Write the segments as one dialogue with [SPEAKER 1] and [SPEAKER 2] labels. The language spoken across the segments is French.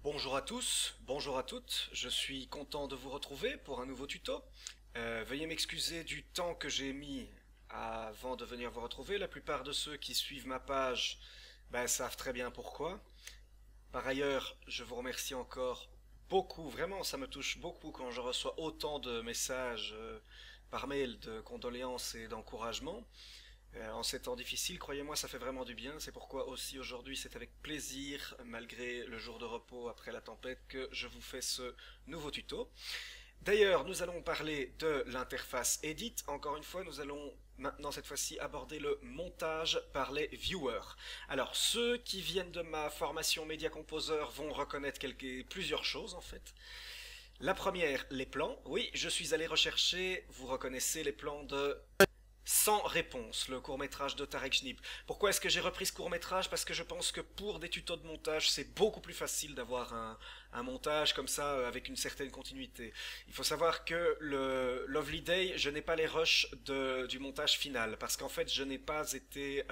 [SPEAKER 1] Bonjour à tous, bonjour à toutes, je suis content de vous retrouver pour un nouveau tuto. Veuillez m'excuser du temps que j'ai mis avant de venir vous retrouver. La plupart de ceux qui suivent ma page savent très bien pourquoi. Par ailleurs, je vous remercie encore beaucoup, vraiment ça me touche beaucoup quand je reçois autant de messages par mail de condoléances et d'encouragement. En ces temps difficiles, croyez-moi, ça fait vraiment du bien. C'est pourquoi aussi aujourd'hui, c'est avec plaisir, malgré le jour de repos après la tempête, que je vous fais ce nouveau tuto. D'ailleurs, nous allons parler de l'interface Edit. Encore une fois, nous allons maintenant cette fois-ci aborder le montage par les viewers. Alors, ceux qui viennent de ma formation Media Composer vont reconnaître plusieurs choses en fait. La première, les plans. Oui, je suis allé rechercher, vous reconnaissez les plans de Sans réponse, le court-métrage de Tarek Schnip. Pourquoi est-ce que j'ai repris ce court-métrage? Parce que je pense que pour des tutos de montage, c'est beaucoup plus facile d'avoir un montage comme ça, avec une certaine continuité. Il faut savoir que le Lovely Day, je n'ai pas les rushs du montage final, parce qu'en fait, je n'ai pas été...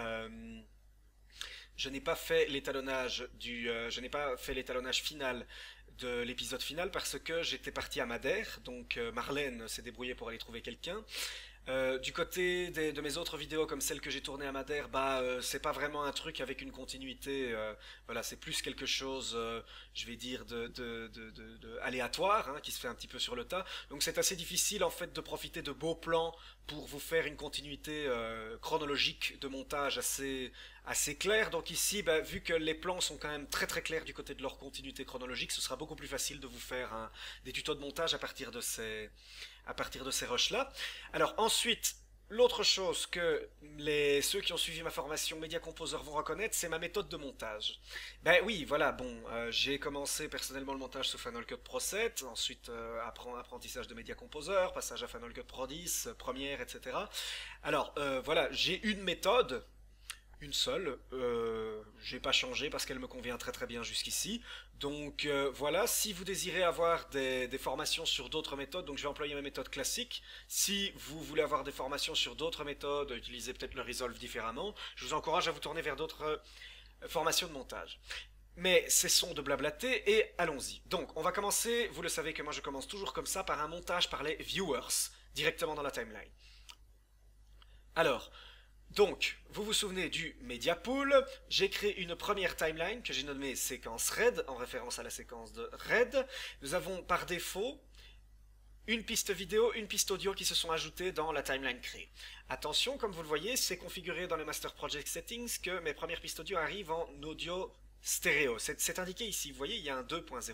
[SPEAKER 1] je n'ai pas fait l'étalonnage je n'ai pas fait l'étalonnage final de l'épisode final parce que j'étais parti à Madère, donc Marlène s'est débrouillée pour aller trouver quelqu'un. Du côté de mes autres vidéos comme celle que j'ai tournée à Madère, c'est pas vraiment un truc avec une continuité, voilà, c'est plus quelque chose, je vais dire, aléatoire, hein, qui se fait un petit peu sur le tas. Donc c'est assez difficile en fait de profiter de beaux plans pour vous faire une continuité chronologique de montage assez claire. Donc ici, vu que les plans sont quand même très très clairs du côté de leur continuité chronologique, ce sera beaucoup plus facile de vous faire des tutos de montage à partir de ces rushs-là. Alors ensuite, l'autre chose que ceux qui ont suivi ma formation Media Composer vont reconnaître, c'est ma méthode de montage. Ben oui, voilà, bon, j'ai commencé personnellement le montage sous Final Cut Pro 7, ensuite apprentissage de Media Composer, passage à Final Cut Pro 10, Premiere, etc. Alors voilà, j'ai une méthode, une seule, j'ai pas changé parce qu'elle me convient très très bien jusqu'ici. Donc voilà, si vous désirez avoir des formations sur d'autres méthodes, donc je vais employer ma méthode classique. Si vous voulez avoir des formations sur d'autres méthodes, utiliser peut-être le Resolve différemment, je vous encourage à vous tourner vers d'autres formations de montage. Mais cessons de blablater et allons-y. Donc on va commencer, vous le savez que moi je commence toujours comme ça, par un montage par les viewers, directement dans la timeline. Alors, donc, vous vous souvenez du Media Pool, j'ai créé une première timeline que j'ai nommée séquence RED, en référence à la séquence de RED. Nous avons par défaut une piste vidéo, une piste audio qui se sont ajoutées dans la timeline créée. Attention, comme vous le voyez, c'est configuré dans les Master Project Settings que mes premières pistes audio arrivent en audio stéréo. C'est indiqué ici, vous voyez, il y a un 2.0.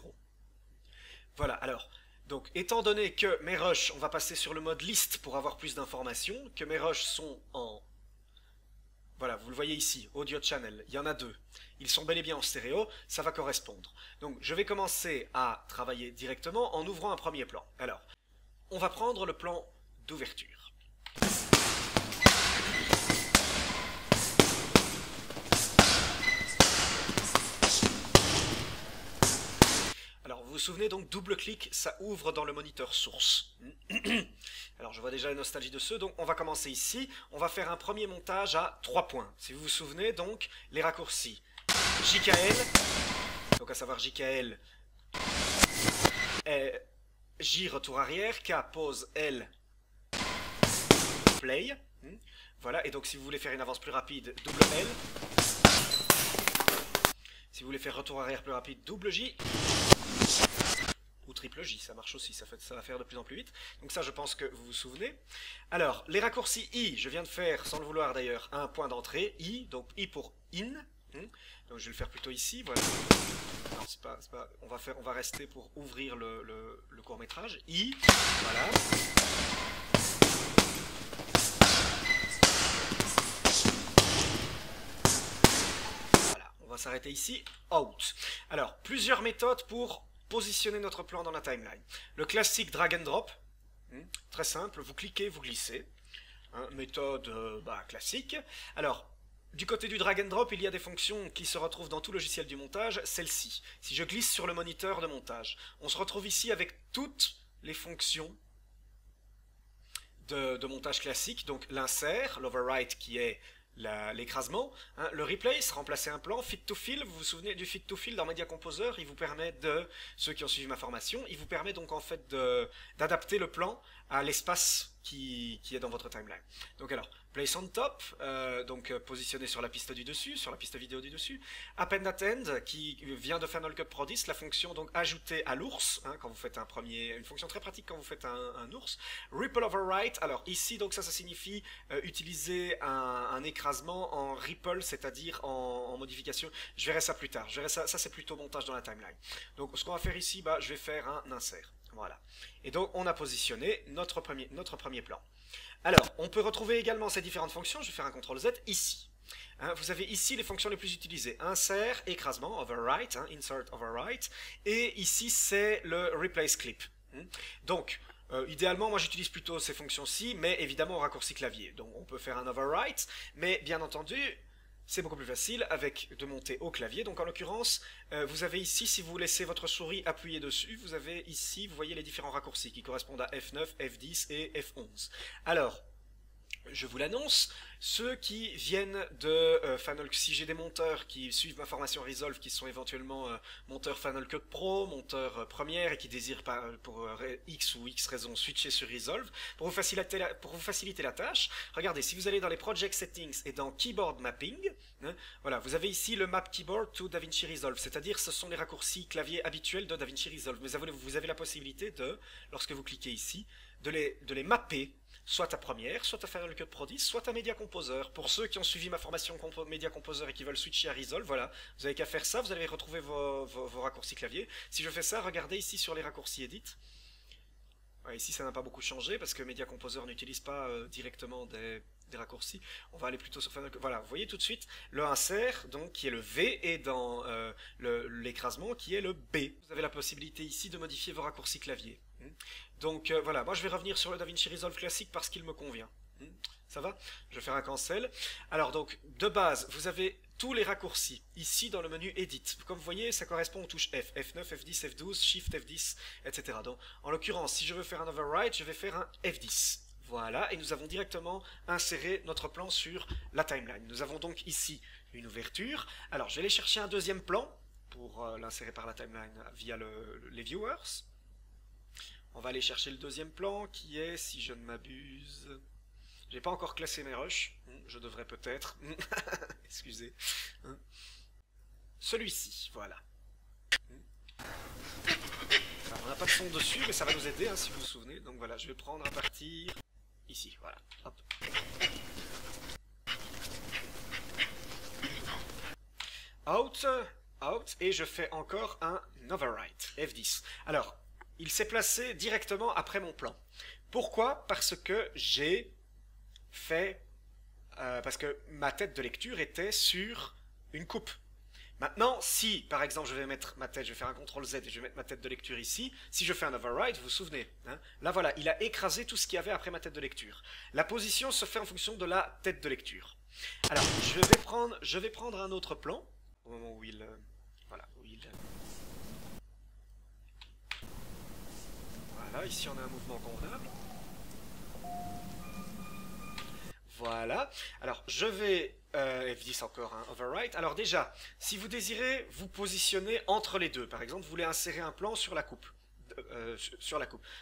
[SPEAKER 1] Voilà, alors... Donc, étant donné que mes rushs, on va passer sur le mode liste pour avoir plus d'informations, que mes rushs sont en... Voilà, vous le voyez ici, audio channel, il y en a deux. Ils sont bel et bien en stéréo, ça va correspondre. Donc je vais commencer à travailler directement en ouvrant un premier plan. Alors, on va prendre le plan d'ouverture. Alors vous vous souvenez donc, double-clic, ça ouvre dans le moniteur source. Alors je vois déjà la nostalgie de ceux, donc on va commencer ici. On va faire un premier montage à 3 points. Si vous vous souvenez donc, les raccourcis. JKL, donc à savoir JKL, J retour arrière, K pause, L play. Voilà, et donc si vous voulez faire une avance plus rapide, double L. Si vous voulez faire retour arrière plus rapide, double J. Ou triple J, ça marche aussi, ça va faire de plus en plus vite. Donc ça, je pense que vous vous souvenez. Alors, les raccourcis I, je viens de faire, sans le vouloir d'ailleurs, un point d'entrée, I, donc I pour IN. Donc je vais le faire plutôt ici, voilà. Non, c'est pas, on va rester pour ouvrir le court-métrage. I, voilà. Voilà, on va s'arrêter ici, out. Alors, plusieurs méthodes pour positionner notre plan dans la timeline. Le classique drag and drop, très simple, vous cliquez, vous glissez. Méthode classique. Alors, du côté du drag and drop, il y a des fonctions qui se retrouvent dans tout logiciel du montage, celle-ci. Si je glisse sur le moniteur de montage, on se retrouve ici avec toutes les fonctions de montage classique, donc l'insert, l'overwrite qui est l'écrasement. Hein. Le replace, remplacer un plan, fit to fill, vous vous souvenez du fit to fill dans Media Composer, il vous permet de, ceux qui ont suivi ma formation, il vous permet donc en fait d'adapter le plan à l'espace qui est dans votre timeline. Donc alors, place on top, donc positionné sur la piste du dessus, sur la piste vidéo du dessus. Append at end, qui vient de Final Cut Pro 10, la fonction donc ajoutée à l'ours, hein, quand vous faites une fonction très pratique quand vous faites un ours. Ripple overwrite, alors ici donc ça signifie utiliser un écrasement en ripple, c'est-à-dire en modification. Je verrai ça plus tard, ça c'est plutôt montage dans la timeline. Donc ce qu'on va faire ici, je vais faire un insert. Voilà. Et donc on a positionné notre premier plan. Alors, on peut retrouver également ces différentes fonctions. Je vais faire un CTRL Z ici. Hein, vous avez ici les fonctions les plus utilisées. Insert, écrasement, overwrite, hein, insert, overwrite. Et ici, c'est le replace clip. Donc, idéalement, moi j'utilise plutôt ces fonctions-ci, mais évidemment au raccourci clavier. Donc on peut faire un overwrite, mais bien entendu, c'est beaucoup plus facile de monter au clavier. Donc en l'occurrence, vous avez ici, si vous laissez votre souris appuyée dessus, vous avez ici, vous voyez les différents raccourcis qui correspondent à F9, F10 et F11. Alors, je vous l'annonce, ceux qui viennent de Final Cut, si j'ai des monteurs qui suivent ma formation Resolve, qui sont éventuellement monteurs Final Cut Pro, monteurs Premiere et qui désirent pour X ou X raison switcher sur Resolve, pour vous faciliter la tâche, regardez, si vous allez dans les Project Settings et dans Keyboard Mapping, hein, voilà, vous avez ici le Map Keyboard to DaVinci Resolve, c'est-à-dire ce sont les raccourcis clavier habituels de DaVinci Resolve, mais vous avez la possibilité lorsque vous cliquez ici, de les mapper soit à Premiere, soit à Final Cut Pro 10, soit à Media Composer. Pour ceux qui ont suivi ma formation Media Composer et qui veulent switcher à Resolve, voilà, vous n'avez qu'à faire ça, vous allez retrouver vos raccourcis clavier. Si je fais ça, regardez ici sur les raccourcis Edit. Ouais, ici ça n'a pas beaucoup changé parce que Media Composer n'utilise pas directement des raccourcis. On va aller plutôt sur Final Cut. Voilà, vous voyez tout de suite le insert, donc qui est le V, et dans l'écrasement qui est le B. Vous avez la possibilité ici de modifier vos raccourcis clavier. Donc voilà, moi je vais revenir sur le DaVinci Resolve classique parce qu'il me convient. Ça va? Je vais faire un cancel. Alors donc, de base, vous avez tous les raccourcis ici dans le menu Edit. Comme vous voyez, ça correspond aux touches F, F9, F10, F12, Shift F10, etc. Donc, en l'occurrence, si je veux faire un override, je vais faire un F10. Voilà, et nous avons directement inséré notre plan sur la timeline. Nous avons donc ici une ouverture. Alors, je vais aller chercher un deuxième plan pour l'insérer par la timeline via les viewers. On va aller chercher le deuxième plan qui est, si je ne m'abuse... J'ai pas encore classé mes rushs, je devrais peut-être. Excusez. Celui-ci, voilà. Alors, on n'a pas de son dessus, mais ça va nous aider, hein, si vous vous souvenez. Donc voilà, je vais prendre à partir ici, voilà. Hop. Out, et je fais encore un overwrite, F10. Alors, il s'est placé directement après mon plan. Pourquoi? Parce que j'ai fait... parce que ma tête de lecture était sur une coupe. Maintenant, si, par exemple, je vais mettre ma tête, je vais faire un CTRL Z et je vais mettre ma tête de lecture ici, si je fais un override, vous vous souvenez, hein, là voilà, il a écrasé tout ce qu'il y avait après ma tête de lecture. La position se fait en fonction de la tête de lecture. Alors, je vais prendre un autre plan, au moment où il... voilà, Voilà, ici on a un mouvement convenable. Voilà. Alors, je vais... F10 encore, un overwrite. Alors déjà, si vous désirez vous positionner entre les deux, par exemple, vous voulez insérer un plan sur la coupe.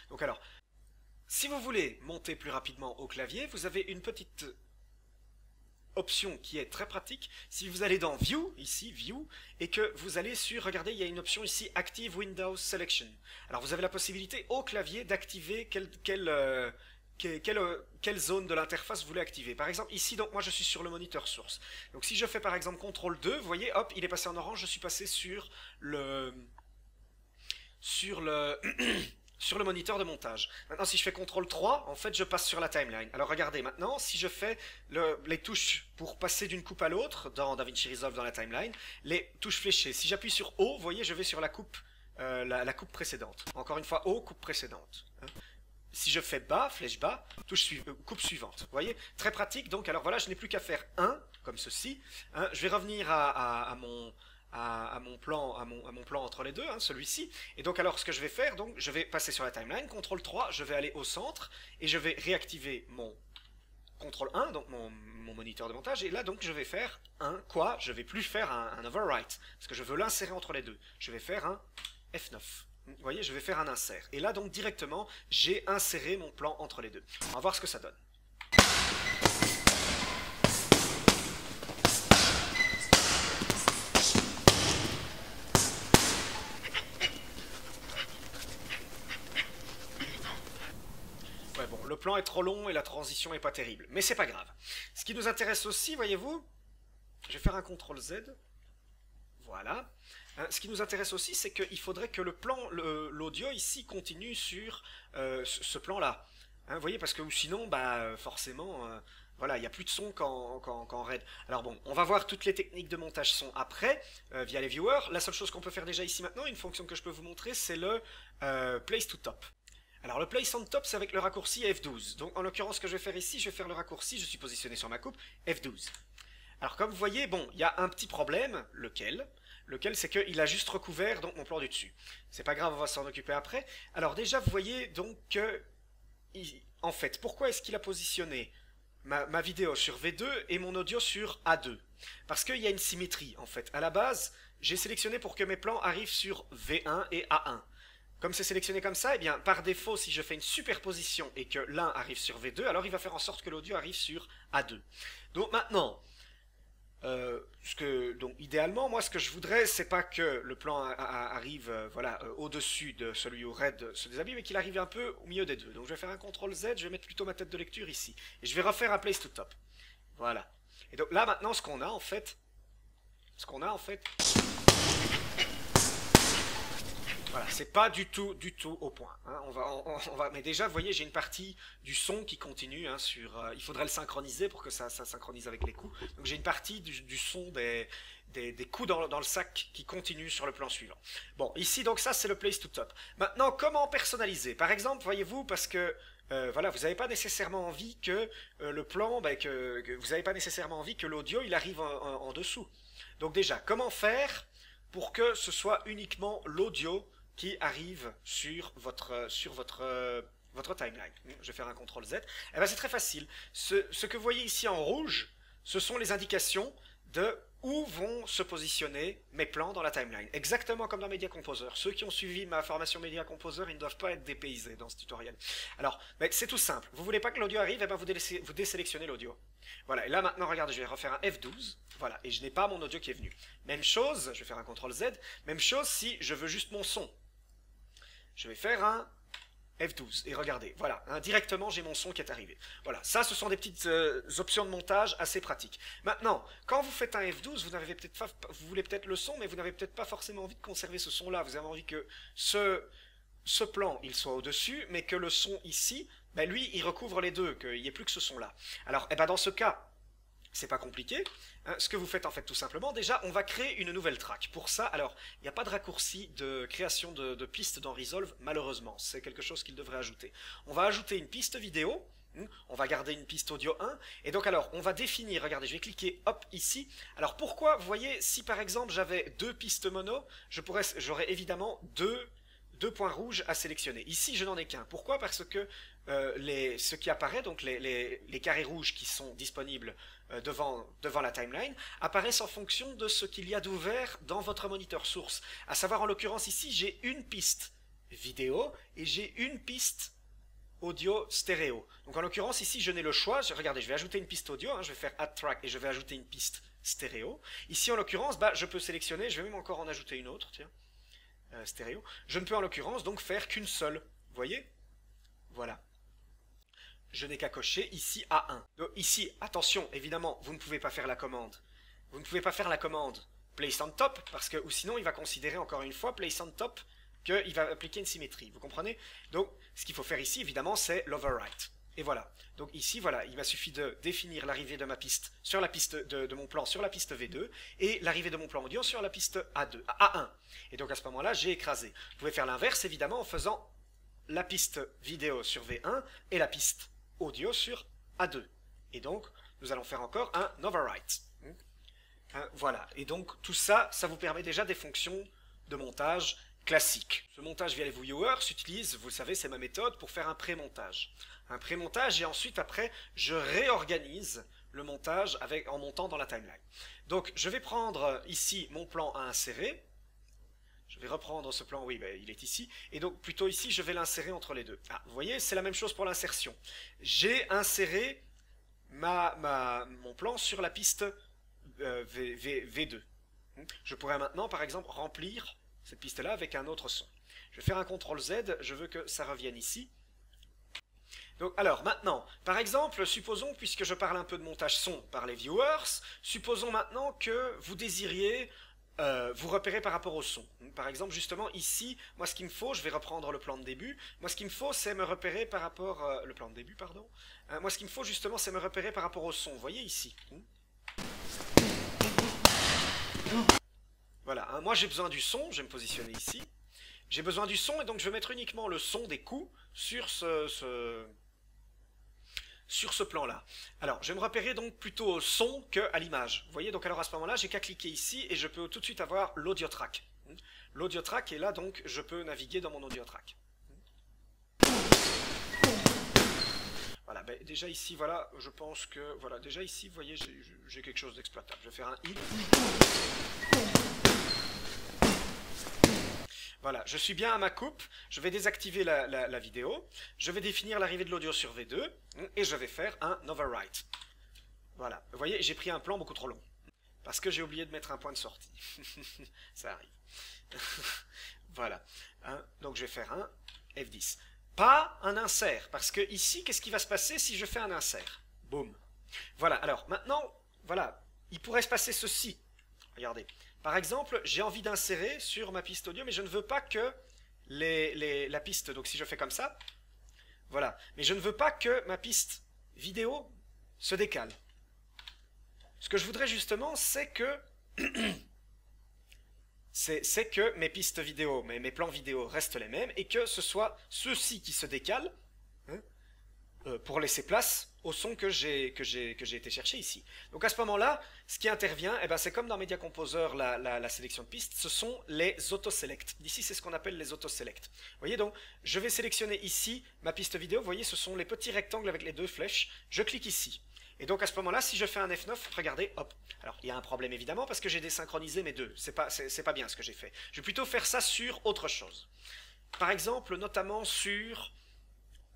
[SPEAKER 1] Donc alors, si vous voulez monter plus rapidement au clavier, vous avez une petite option qui est très pratique. Si vous allez dans View, ici, View, et que vous allez sur, regardez, il y a une option ici, Active Windows Selection. Alors, vous avez la possibilité au clavier d'activer quelle zone de l'interface vous voulez activer. Par exemple, ici, donc moi je suis sur le moniteur source. Donc si je fais par exemple CTRL 2, vous voyez, hop, il est passé en orange, je suis passé sur le moniteur de montage. Maintenant, si je fais CTRL 3, en fait, je passe sur la timeline. Alors regardez, maintenant, si je fais les touches pour passer d'une coupe à l'autre, dans DaVinci Resolve, dans la timeline, les touches fléchées. Si j'appuie sur O, vous voyez, je vais sur la coupe, la coupe précédente. Encore une fois, O, coupe précédente. Hein. Si je fais bas, flèche bas, coupe suivante. Vous voyez, très pratique. Donc, alors voilà, je n'ai plus qu'à faire un, comme ceci. Hein. Je vais revenir à mon plan entre les deux, hein, celui-ci. Et donc, alors, ce que je vais faire, donc, je vais passer sur la timeline, CTRL 3, je vais aller au centre, et je vais réactiver mon CTRL 1, donc mon moniteur de montage, et là donc je vais faire je vais plus faire un overwrite, parce que je veux l'insérer entre les deux. Je vais faire un F9. Vous voyez, je vais faire un insert. Et là donc directement, j'ai inséré mon plan entre les deux. On va voir ce que ça donne. Ouais, bon, le plan est trop long et la transition est pas terrible, mais c'est pas grave. Ce qui nous intéresse aussi, voyez-vous, je vais faire un CTRL Z. Voilà. Ce qui nous intéresse aussi, c'est qu'il faudrait que l'audio ici continue sur ce plan-là. Vous voyez, parce que sinon, bah, forcément, voilà, il n'y a plus de son qu'en RAID. Alors bon, on va voir toutes les techniques de montage son après, via les viewers. La seule chose qu'on peut faire déjà ici maintenant, une fonction que je peux vous montrer, c'est le Place to Top. Alors le Place on Top, c'est avec le raccourci F12. Donc en l'occurrence, ce que je vais faire ici, je vais faire le raccourci, je suis positionné sur ma coupe, F12. Alors comme vous voyez, bon, il y a un petit problème, lequel c'est qu'il a juste recouvert donc mon plan du dessus. C'est pas grave, on va s'en occuper après. Alors déjà, vous voyez donc que, en fait, pourquoi est-ce qu'il a positionné ma vidéo sur V2 et mon audio sur A2? Parce qu'il y a une symétrie, en fait. À la base, j'ai sélectionné pour que mes plans arrivent sur V1 et A1. Comme c'est sélectionné comme ça, eh bien, par défaut, si je fais une superposition et que l'un arrive sur V2, alors il va faire en sorte que l'audio arrive sur A2. Donc maintenant, donc idéalement, moi ce que je voudrais, c'est pas que le plan arrive voilà, au-dessus de celui où RAID se déshabille, mais qu'il arrive un peu au milieu des deux. Donc je vais faire un CTRL Z, je vais mettre plutôt ma tête de lecture ici. Et je vais refaire un Place to Top. Voilà. Et donc là maintenant, ce qu'on a en fait... Voilà, c'est pas du tout au point. Hein. Mais déjà, vous voyez, j'ai une partie du son qui continue hein, sur. Il faudrait le synchroniser pour que ça synchronise avec les coups. Donc j'ai une partie du son des coups dans le sac qui continue sur le plan suivant. Bon, ici donc ça c'est le Place to Top. Maintenant, comment personnaliser? Par exemple, voyez-vous, parce que voilà, vous n'avez pas nécessairement envie que le plan, que vous n'avez pas nécessairement envie que l'audio il arrive en dessous. Donc déjà, comment faire pour que ce soit uniquement l'audio qui arrive sur votre timeline. Je vais faire un CTRL Z. Eh ben, c'est très facile. Ce que vous voyez ici en rouge, ce sont les indications de où vont se positionner mes plans dans la timeline. Exactement comme dans Media Composer. Ceux qui ont suivi ma formation Media Composer, ils ne doivent pas être dépaysés dans ce tutoriel. Alors, c'est tout simple. Vous voulez pas que l'audio arrive, eh ben vous désélectionnez l'audio. Voilà, et là maintenant, regardez, je vais refaire un F12. Voilà, et je n'ai pas mon audio qui est venu. Même chose, je vais faire un CTRL Z. Même chose si je veux juste mon son. Je vais faire un F12. Et regardez, voilà, hein, directement j'ai mon son qui est arrivé. Voilà, ça ce sont des petites options de montage assez pratiques. Maintenant, quand vous faites un F12, vous voulez peut-être le son, mais vous n'avez peut-être pas forcément envie de conserver ce son-là. Vous avez envie que ce plan, il soit au-dessus, mais que le son ici, ben lui, il recouvre les deux, qu'il n'y ait plus que ce son-là. Alors, eh ben dans ce cas, c'est pas compliqué. Hein, ce que vous faites en fait tout simplement, déjà, on va créer une nouvelle track. Pour ça, alors, il n'y a pas de raccourci de création de pistes dans Resolve, malheureusement. C'est quelque chose qu'il devrait ajouter. On va ajouter une piste vidéo. On va garder une piste audio 1. Et donc alors, on va définir, regardez, je vais cliquer hop ici. Alors pourquoi, vous voyez, si par exemple j'avais deux pistes mono, j'aurais évidemment deux points rouges à sélectionner. Ici, je n'en ai qu'un. Pourquoi? Parce que ce qui apparaît, donc les carrés rouges qui sont disponibles devant la timeline, apparaissent en fonction de ce qu'il y a d'ouvert dans votre moniteur source. À savoir, en l'occurrence, ici, j'ai une piste vidéo et j'ai une piste audio stéréo. Donc en l'occurrence, ici, je n'ai le choix. Regardez, je vais ajouter une piste audio, hein, je vais faire Add Track et je vais ajouter une piste stéréo. Ici, en l'occurrence, je peux sélectionner, je vais même encore en ajouter une autre, tiens. Stéréo. Je ne peux en l'occurrence donc faire qu'une seule. Vous voyez? Voilà. Je n'ai qu'à cocher ici A1. Donc ici, attention, évidemment, vous ne pouvez pas faire la commande. Vous ne pouvez pas faire la commande Place on Top, parce que ou sinon il va considérer encore une fois Place on Top qu'il va appliquer une symétrie. Vous comprenez? Donc ce qu'il faut faire ici, évidemment, c'est l'overwrite. Et voilà. Donc ici, voilà, il m'a suffi de définir l'arrivée de ma piste sur la piste de mon plan sur la piste V2 et l'arrivée de mon plan audio sur la piste A1. Et donc à ce moment-là, j'ai écrasé. Vous pouvez faire l'inverse, évidemment, en faisant la piste vidéo sur V1 et la piste audio sur A2. Et donc, nous allons faire encore un overwrite. Voilà. Et donc, tout ça, ça vous permet déjà des fonctions de montage classique. Ce montage via les viewers s'utilise, vous le savez, c'est ma méthode, pour faire un pré-montage. Un pré-montage et ensuite, après, je réorganise le montage en montant dans la timeline. Donc, je vais prendre ici mon plan à insérer. Je vais reprendre ce plan, oui, ben, il est ici. Et donc, plutôt ici, je vais l'insérer entre les deux. Ah, vous voyez, c'est la même chose pour l'insertion. J'ai inséré mon plan sur la piste V2. Je pourrais maintenant, par exemple, remplir cette piste-là avec un autre son. Je vais faire un CTRL-Z, je veux que ça revienne ici. Donc, alors, maintenant, par exemple, supposons, puisque je parle un peu de montage son par les viewers, supposons maintenant que vous désiriez vous repérer par rapport au son. Par exemple, justement, ici, moi, ce qu'il me faut, je vais reprendre le plan de début, moi, ce qu'il me faut, c'est me repérer par rapport... le plan de début, pardon. Moi, ce qu'il me faut, justement, c'est me repérer par rapport au son. Vous voyez ici. Voilà, hein, moi, j'ai besoin du son, je vais me positionner ici. J'ai besoin du son, et donc je vais mettre uniquement le son des coups sur ce plan-là. Alors, je vais me repérer donc plutôt au son qu'à l'image. Vous voyez, donc alors à ce moment-là, j'ai qu'à cliquer ici et je peux tout de suite avoir l'audio track. L'audio track est là, donc je peux naviguer dans mon audio track. Voilà, ben, déjà ici, voilà, je pense que, voilà, déjà ici, vous voyez, j'ai quelque chose d'exploitable. Je vais faire un I. Voilà, je suis bien à ma coupe, je vais désactiver la vidéo, je vais définir l'arrivée de l'audio sur V2, et je vais faire un overwrite. Voilà, vous voyez, j'ai pris un plan beaucoup trop long, parce que j'ai oublié de mettre un point de sortie. Ça arrive. Voilà, hein, donc je vais faire un F10. Pas un insert, parce que ici, qu'est-ce qui va se passer si je fais un insert? Boum. Voilà, alors maintenant, voilà, il pourrait se passer ceci. Regardez. Par exemple, j'ai envie d'insérer sur ma piste audio, mais je ne veux pas que la piste, donc si je fais comme ça, voilà, mais je ne veux pas que ma piste vidéo se décale. Ce que je voudrais justement, c'est que mes pistes vidéo, mes plans vidéo restent les mêmes, et que ce soit ceux-ci qui se décalent, hein, pour laisser place au son que j'ai été chercher ici. Donc à ce moment-là, ce qui intervient, eh ben, c'est comme dans Media Composer, la sélection de pistes, ce sont les auto-select. Ici, c'est ce qu'on appelle les auto-select. Vous voyez, donc, je vais sélectionner ici ma piste vidéo. Vous voyez, ce sont les petits rectangles avec les deux flèches. Je clique ici. Et donc à ce moment-là, si je fais un F9, regardez, hop. Alors, il y a un problème évidemment parce que j'ai désynchronisé mes deux. C'est pas bien ce que j'ai fait. Je vais plutôt faire ça sur autre chose. Par exemple, notamment sur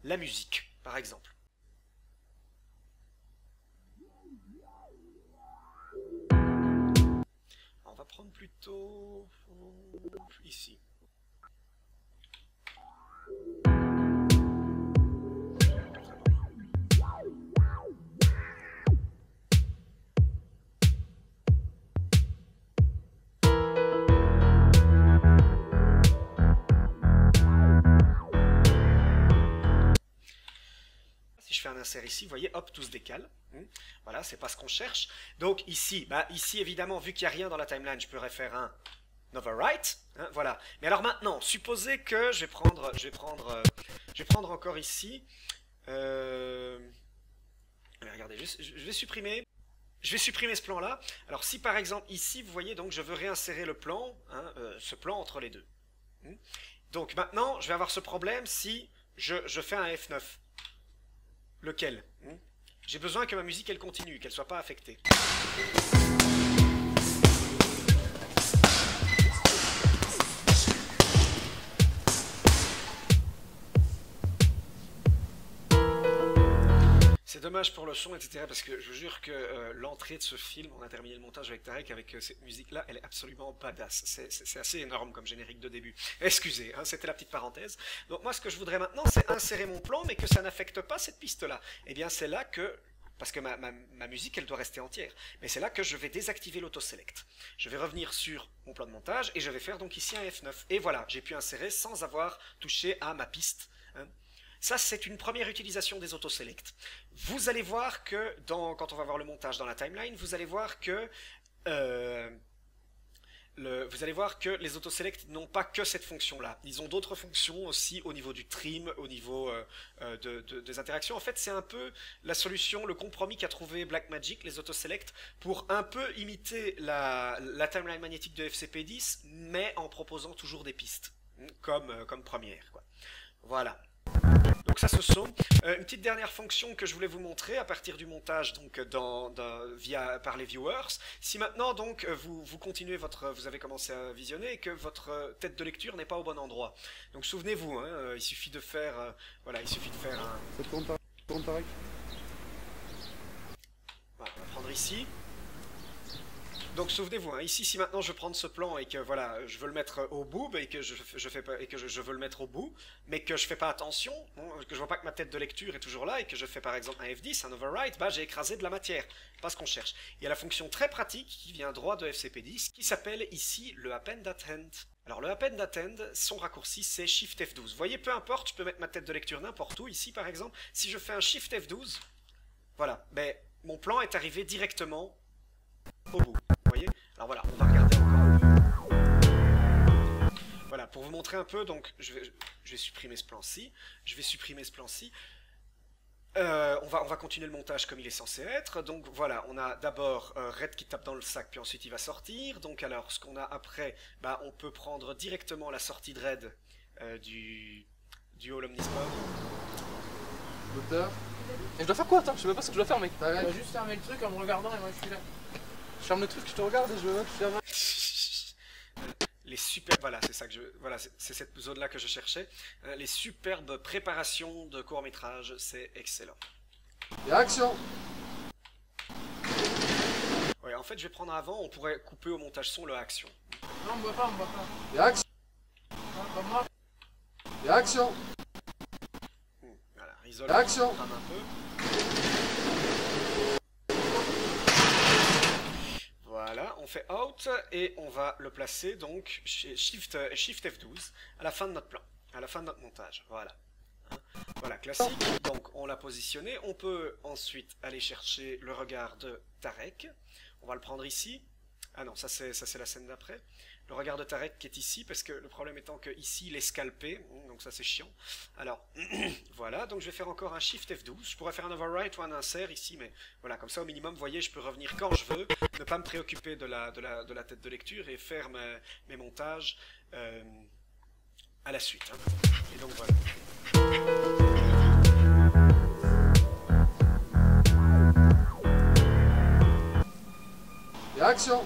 [SPEAKER 1] la musique, par exemple. On va prendre plutôt ici. Si je fais un insert ici, vous voyez, hop, tout se décale. Voilà, c'est pas ce qu'on cherche. Donc ici, ici évidemment, vu qu'il n'y a rien dans la timeline, je pourrais faire un overwrite. Hein, voilà. Mais alors maintenant, supposez que je vais prendre encore ici. Regardez, je vais supprimer. Je vais supprimer ce plan-là. Alors si par exemple ici, vous voyez, donc je veux réinsérer le plan, hein, ce plan entre les deux. Donc maintenant, je vais avoir ce problème si je fais un F9. Lequel? J'ai besoin que ma musique elle continue, qu'elle ne soit pas affectée. C'est dommage pour le son, etc. Parce que je vous jure que l'entrée de ce film, on a terminé le montage avec Tarek, avec cette musique-là, elle est absolument badass. C'est assez énorme comme générique de début. Excusez, hein, c'était la petite parenthèse. Donc moi, ce que je voudrais maintenant, c'est insérer mon plan, mais que ça n'affecte pas cette piste-là. Eh bien, c'est là que... Parce que ma musique, elle doit rester entière. Mais c'est là que je vais désactiver l'auto-select. Je vais revenir sur mon plan de montage, et je vais faire donc ici un F9. Et voilà, j'ai pu insérer sans avoir touché à ma piste. Hein. Ça, c'est une première utilisation des auto-select. Vous allez voir que, quand on va voir le montage dans la timeline, vous allez voir que les auto-select n'ont pas que cette fonction-là. Ils ont d'autres fonctions aussi au niveau du trim, au niveau des interactions. En fait, c'est un peu la solution, le compromis qu'a trouvé Blackmagic, les auto-select, pour un peu imiter la timeline magnétique de FCP10, mais en proposant toujours des pistes.
[SPEAKER 2] comme première, quoi. Voilà. Donc ça se saume. Une petite dernière fonction que je voulais vous montrer à partir du montage donc par les viewers. Si maintenant donc vous continuez vous avez commencé à visionner et que votre tête de lecture n'est pas au bon endroit. Donc souvenez-vous, hein, il suffit de faire voilà, il suffit de faire un.
[SPEAKER 3] Ça tourne Tarek.
[SPEAKER 2] Voilà, on va prendre ici. Donc souvenez-vous, hein, ici si maintenant je prends ce plan et que voilà, je veux le mettre au bout et que je veux le mettre au bout, mais que je fais pas attention, que je vois pas que ma tête de lecture est toujours là et que je fais par exemple un F10, un overwrite, bah j'ai écrasé de la matière, pas ce qu'on cherche. Il y a la fonction très pratique qui vient droit de FCP10 qui s'appelle ici le append attend. Alors le append attend, son raccourci c'est Shift F12. Vous voyez, peu importe, je peux mettre ma tête de lecture n'importe où, ici par exemple, si je fais un Shift F12, voilà, ben mon plan est arrivé directement au bout. Vous voyez? Alors voilà, on va regarder encore. Voilà, pour vous montrer un peu, donc je vais supprimer ce plan-ci. Je vais supprimer ce plan-ci. On va continuer le montage comme il est censé être. Donc voilà, on a d'abord Red qui tape dans le sac, puis ensuite il va sortir. Donc alors, ce qu'on a après, bah, on peut prendre directement la sortie de Red du Hall Omnisport.
[SPEAKER 3] Moteur.
[SPEAKER 4] Et je dois faire quoi? Attends, je sais même pas ce que je dois faire, mec.
[SPEAKER 3] Tarek.
[SPEAKER 5] Tu vas juste fermer le truc en me regardant et moi je suis là.
[SPEAKER 4] Je ferme le truc, je te regarde et je ferme.
[SPEAKER 2] Les super, voilà, c'est ça que voilà, c'est cette zone-là que je cherchais. Les superbes préparations de court-métrage, c'est excellent.
[SPEAKER 3] Et action.
[SPEAKER 2] Ouais, en fait, je vais prendre avant, on pourrait couper au montage son le action.
[SPEAKER 5] Non, on me voit pas, on me voit pas.
[SPEAKER 3] Et action.
[SPEAKER 5] Non, pas moi.
[SPEAKER 3] Et action.
[SPEAKER 2] Voilà, isole,
[SPEAKER 3] Action.
[SPEAKER 2] on trame un peu. Voilà, on fait out et on va le placer donc chez Shift F12 à la fin de notre plan, à la fin de notre montage. Voilà. Hein, voilà, classique. Donc on l'a positionné. On peut ensuite aller chercher le regard de Tarek. On va le prendre ici. Ah non, ça c'est la scène d'après. Le regard de Tarek qui est ici, parce que le problème étant que ici il est scalpé, donc ça c'est chiant. Alors, voilà, donc je vais faire encore un Shift F12. Je pourrais faire un overwrite ou un insert ici, mais voilà, comme ça au minimum, vous voyez, je peux revenir quand je veux, ne pas me préoccuper de la tête de lecture et faire mes montages à la suite. Hein. Et donc voilà.
[SPEAKER 3] Et action.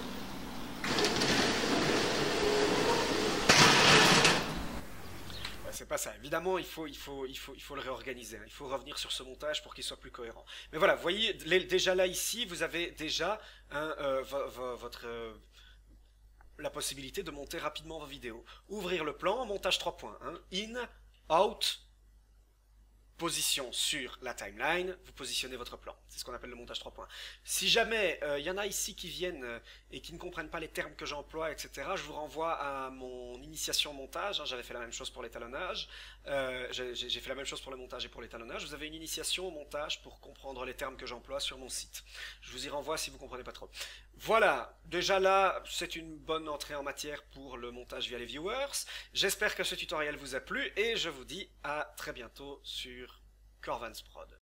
[SPEAKER 2] C'est pas ça. Évidemment, il faut le réorganiser. Hein. Il faut revenir sur ce montage pour qu'il soit plus cohérent. Mais voilà, vous voyez, déjà là, ici, vous avez déjà la possibilité de monter rapidement vos vidéos. Ouvrir le plan, montage 3 points. Hein. In, out, position sur la timeline, vous positionnez votre plan. C'est ce qu'on appelle le montage 3 points. Si jamais il y en a ici qui viennent et qui ne comprennent pas les termes que j'emploie, etc., je vous renvoie à mon initiation montage. Hein, j'avais fait la même chose pour l'étalonnage. J'ai fait la même chose pour le montage et pour l'étalonnage. Vous avez une initiation au montage pour comprendre les termes que j'emploie sur mon site. Je vous y renvoie si vous ne comprenez pas trop. Voilà, déjà là, c'est une bonne entrée en matière pour le montage via les viewers. J'espère que ce tutoriel vous a plu et je vous dis à très bientôt sur Corvans Prod.